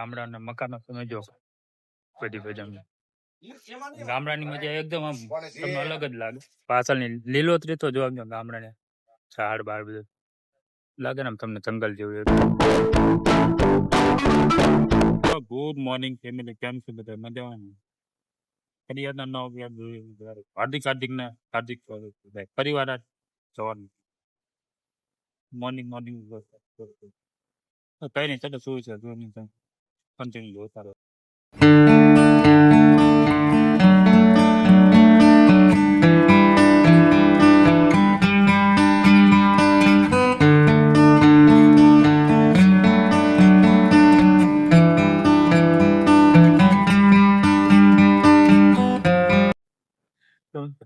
ગામડાના મકાનો તમે જો બધી ભજન ગામડાની મજા એકદમ આમ તમને અલગ જ લાગે. પાછળની લીલોતરી તો જો ગામડાને ઝાડ બાર બધું લાગે ને આમ તમને જંગલ જેવું. ગુડ મોર્નિંગ ફેમિલી, કેમ છે બધા મજામાં? હાર્દિક પરિવાર જવાનું મોર્નિંગ કઈ નહીં, ચાલો શું છે કન્ટિન્યુ જોતા રહો.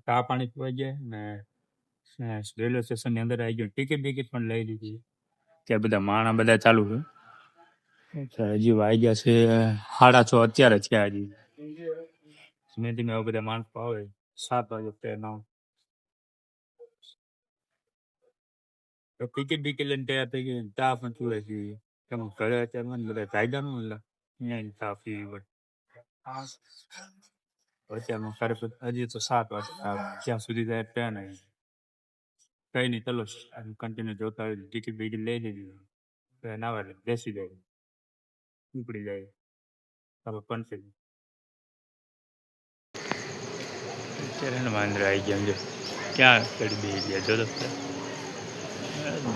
ચા પાણી પીવાઈ જાય ને રેલવે સ્ટેશન ની અંદર આવી ગયું. ટિકિટ પણ લઈ લીધી. ત્યાં બધા માણા બધા ચાલુ છે. હજી વાઈ ગયા છે 6:30 અત્યારે થયા. હજી ધીમે ધીમે હવે બધા માણસ આવે. 7 વાગે ટ્રેન આવે. ટિકિટ લઈને તૈયાર થઈ ગઈ. ચા પણ પીવે છે. કેમ ઘરે અત્યારે બધા કાયદા નું ચા પીવી પડે. અત્યારમાં હજી તો 7 વાગે ત્યાં સુધી જાય ટ્રેન. કઈ નહીં, ચલો કન્ટિન્યુ જોતા હોય. ટિકિટ લઈ લીધી. ટ્રેન આવે બેસી જાય, ઉપડી જાય. હવે કન્ટિન્યુ અત્યારે વાંદરા આવી ગયા. જો ક્યાં ચડી બે ગયા જો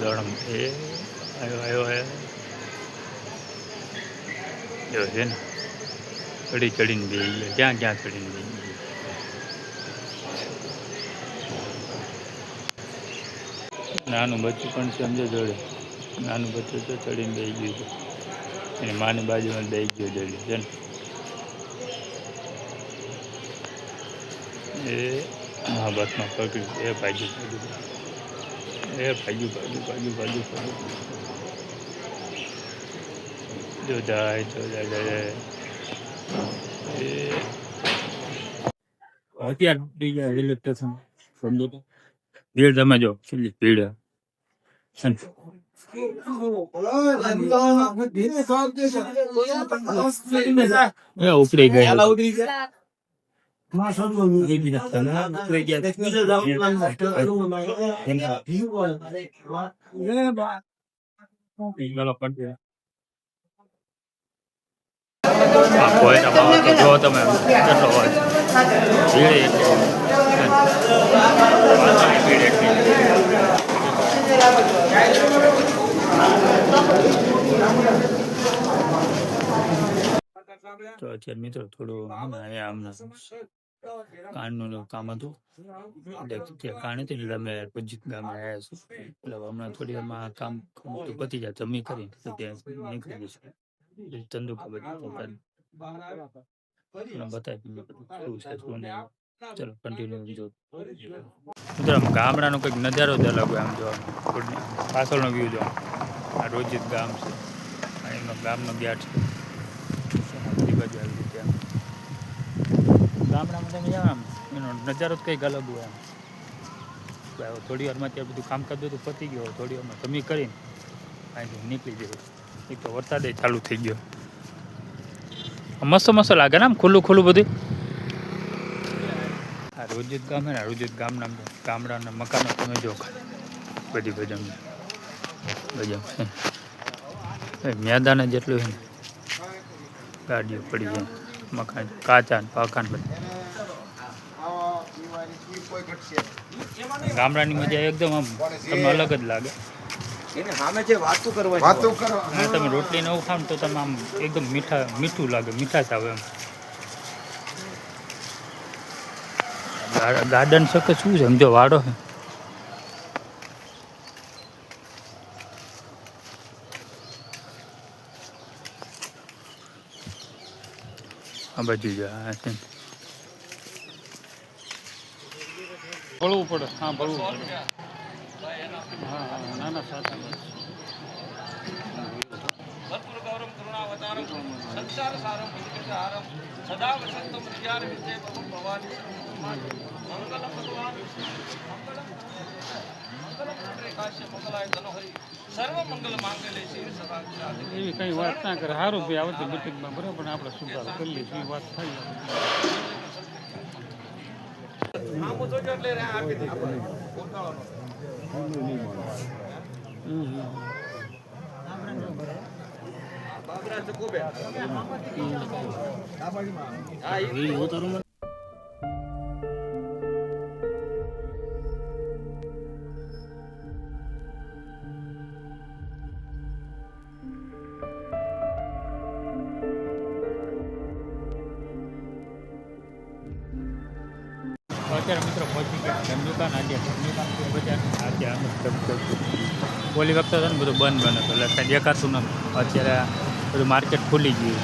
દોડમ એ આવ્યો જો છે ને ચડીને બે ગયા. ક્યાં ચડીને બે ગયા. નાનું બચ્ચું પણ છે સમજો જોડે. નાનું બચ્ચું તો ચડીને બે ગયું છે. એની માની બાજુમાં બે ગયો જોડે છે ને. એ હા બસમાં પકડ્યું. એ ભાગ્યું જો જાય અત્યારે રેલવે સ્ટેશન સમજો તો ભીડ તમે જો કેટલી ભીડ. ઉપડી ગયા. જો તમે કેટલો હોય ભીડ તો અત્યારે મિત્રો થોડું કાનનું કામ હતું. કાન હતી એટલે અમે પંજીત ગામે આવ્યા છું. એટલે હમણાં થોડી વારમાં કામ પતી જાય તમે કરીને ત્યાં નીકળી જશું. ચંદુકા બતાવી શું છે શું નહીં. ચલો કન્ટિન્યુ જો. ગામડાનો કંઈક નજારો જ અલગ હોય. આમ જોવાનું પાછળનો વ્યૂ જો. આ રોજિત ગામ છે. એનો ગામનો ગેટ છે. બાજુ આવી ત્યાં ગામડામાં તમે જાઓ આમ એનો નજારો જ કંઈક અલગ હોય. આમ થોડી વારમાં ત્યાં બધું કામકાજ બધું પતી ગયો. થોડી વારમાં તમે કરીને અહીંથી નીકળી જાય. એક તો વરસાદ ચાલુ થઈ ગયો. મસ્ત લાગે ને આમ ખુલ્લું બધું. આ રોજિત ગામ હે ને, રોજિત ગામડાના મકાનો તમે જો બધી ભજન મેદાન જેટલું છે ને. ગાડીઓ પડી જાય. મકાન કાચા ને પાકા ને બધા. ગામડાની મજા એકદમ આમ તમને અલગ જ લાગે. તમે રોટલી નવું ખાવ તો તમે આમ એકદમ મીઠું લાગે. મીઠાશ આવે એમ. ગાર્ડન છે કે શું છે સમજો વાડો છે. આ બાજુ જાય છે. ભળવું પડે. હા ભળવું પડે. હા નાના સાચા સંસાર સારમ સદા વસંતમ ભવાની એવી કઈ વાત ના કરે. સારું ભાઈ આવતી મિટિંગમાં બરાબર આપણે સુધારો કરી લઈશું. એ વાત થઈ અત્યારે મિત્રો પહોંચી ગયા ધંધુકાન. આજે ધંધુકાન બજાર આજે આમ ઓલી વખતે છે ને બધું બંધ બને હતું એટલે કાંઈ દેખાતું નથી. અત્યારે બધું માર્કેટ ખુલી ગયું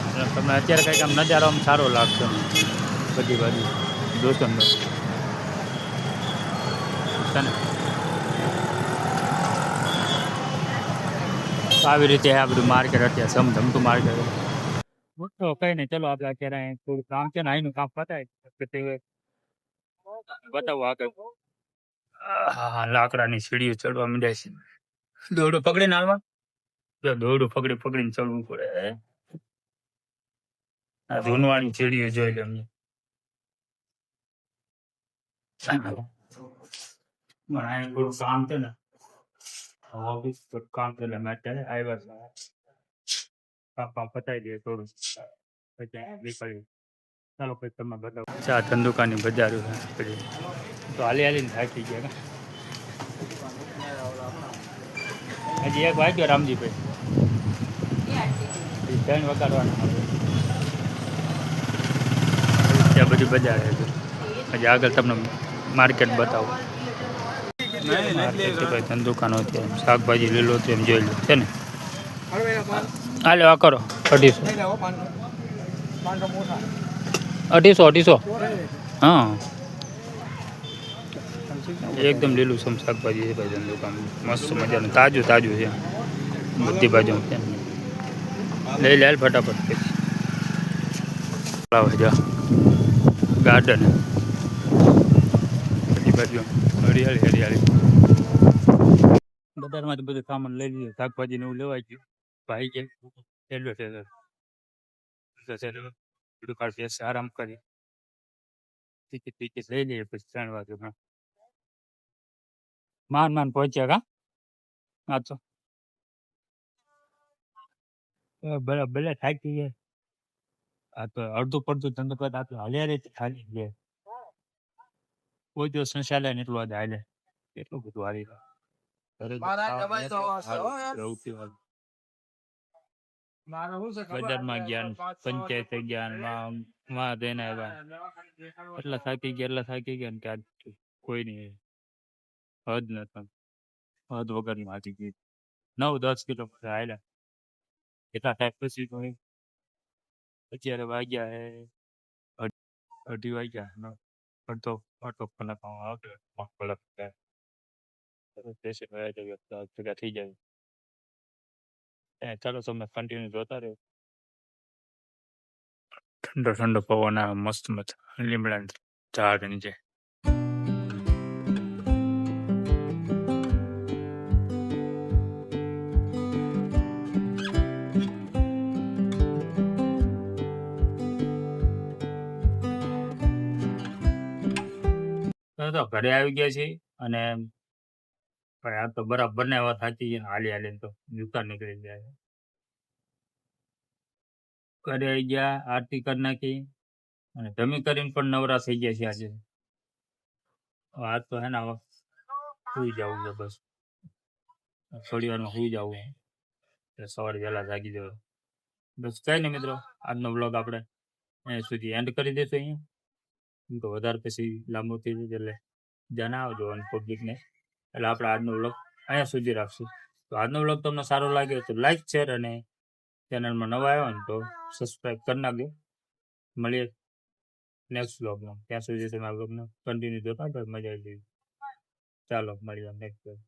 એટલે તમને અત્યારે કંઈક આમ નજારો આમ સારો લાગતો બધી બાજુ જોશો ને છે ને. તો આવી રીતે આ બધું માર્કેટ અત્યારે સમજમતું માર્કેટ મોટો કઈ નહીં. ચલો આપણે અત્યારે અહીં થોડું કામ છે ને અહીંનું કામ પતાય બતાવો આગળ. હા, લાકડાની સીડીઓ ચડવા માંડ્યા છે. દોરડું પકડીને હાલવા, જો દોરડું પકડીને ચડવું પડે. આ ધૂનવાળી સીડીઓ જોઈ લે અમને. પણ અહીં થોડું કામ છે ને ઓફિસ કામ છે એટલે મેં અત્યારે આવ્યા છે. કામ પતાવી દઈએ થોડું પછી નીકળ્યું. ચાલો પછી તમે બતાવો. ચા ધંધુકાની બજાર તો હાલીને થાકી ગયા. હજી એક વાગ્યો રામજીભાઈ 3 વગાડવાના. ત્યાં બધી બજાર હજી આગળ તમને માર્કેટ બતાવો. માર્કેટ ધંધુકાનો છે શાકભાજી લીલોતરી એમ જોઈ લો છે ને. હાલો આ કરો 250 હા એકદમ લીલું સમ શાકભાજી છે ભાઈ ધંધુકાન. મસ્ત મજાનું તાજું છે બધી બાજુ. લઈ લે ફટાફટ. પછી ગાર્ડન બધી બાજુ હરિયાળી. બજારમાંથી બધું સામાન લઈ લીધું. શાકભાજી ને એવું લેવાય ગયું. ભાઈ કે બધું કાઢી આરામ કરી ટિકિટ લઈ લઈએ. પછી 3 વાગે માન પહોંચ્યા કા. હા તો બરાબર થાકી ગયા. આ તો અડધું પડતું ધંધો આ તો હાલ્યા રે ખાલી ગયા. કોઈ દિવસ ચાલે ને એટલું હાલે એટલું બધું હારી બજારમાં ગયા પંચાયત ગયા માં એટલા થાકી ગયા ને કે કોઈ નહીં હદ નથી. હદ વગર ની હાથી ગઈ. 9-10 કિલોમીટર હાલ્યા. એટલા ટાઈમ પછી અત્યારે વાગ્યા હે 2:30 વાગ્યા. અડધો કલાક આવતો ભેગા થઈ જાય. ચાલો તમે કન્ટિન્યુ જોતા રહ્યો. ઠંડો પવન આવે મસ્ત લીમડા ઝાડ નીચે. તો ઘરે આવી ગયા છે અને આ તો બરાબર ને વાત સાચી છે. હાલી તો દુકાન નીકળી ગયા. ઘરે આવી ગયા, આરતી કરી નાખી અને જમી કરીને પણ નવરા થઈ ગયા છે. આજે આજ તો હે ને સુઈ જવું છે બસ. થોડી વારમાં સુઈ જવું એટલે સવારે વહેલા જાગી જવું. બસ કઈ નહીં મિત્રો, આજનો બ્લોગ આપણે અહીંયા સુધી એન્ડ કરી દઈશું. અહીંયા તો વધારે પછી લાંબુ થઈ જાય એટલે જણાવજો અને પબ્લિકને. એટલે આપણે આજનો વ્લોગ અહીંયા સુધી રાખશું. તો આજનો વ્લોગ તમને સારો લાગ્યો તો લાઈક શેર અને ચેનલમાં નવા આવ્યો ને તો સબસ્ક્રાઈબ કરી નાખજો. મળીએ નેક્સ્ટ વ્લોગમાં. ત્યાં સુધી તમે આ વ્લોગને કન્ટિન્યુ જોતા મજા આવી. ચાલો મળીએ નેક્સ્ટ વ્લોગ.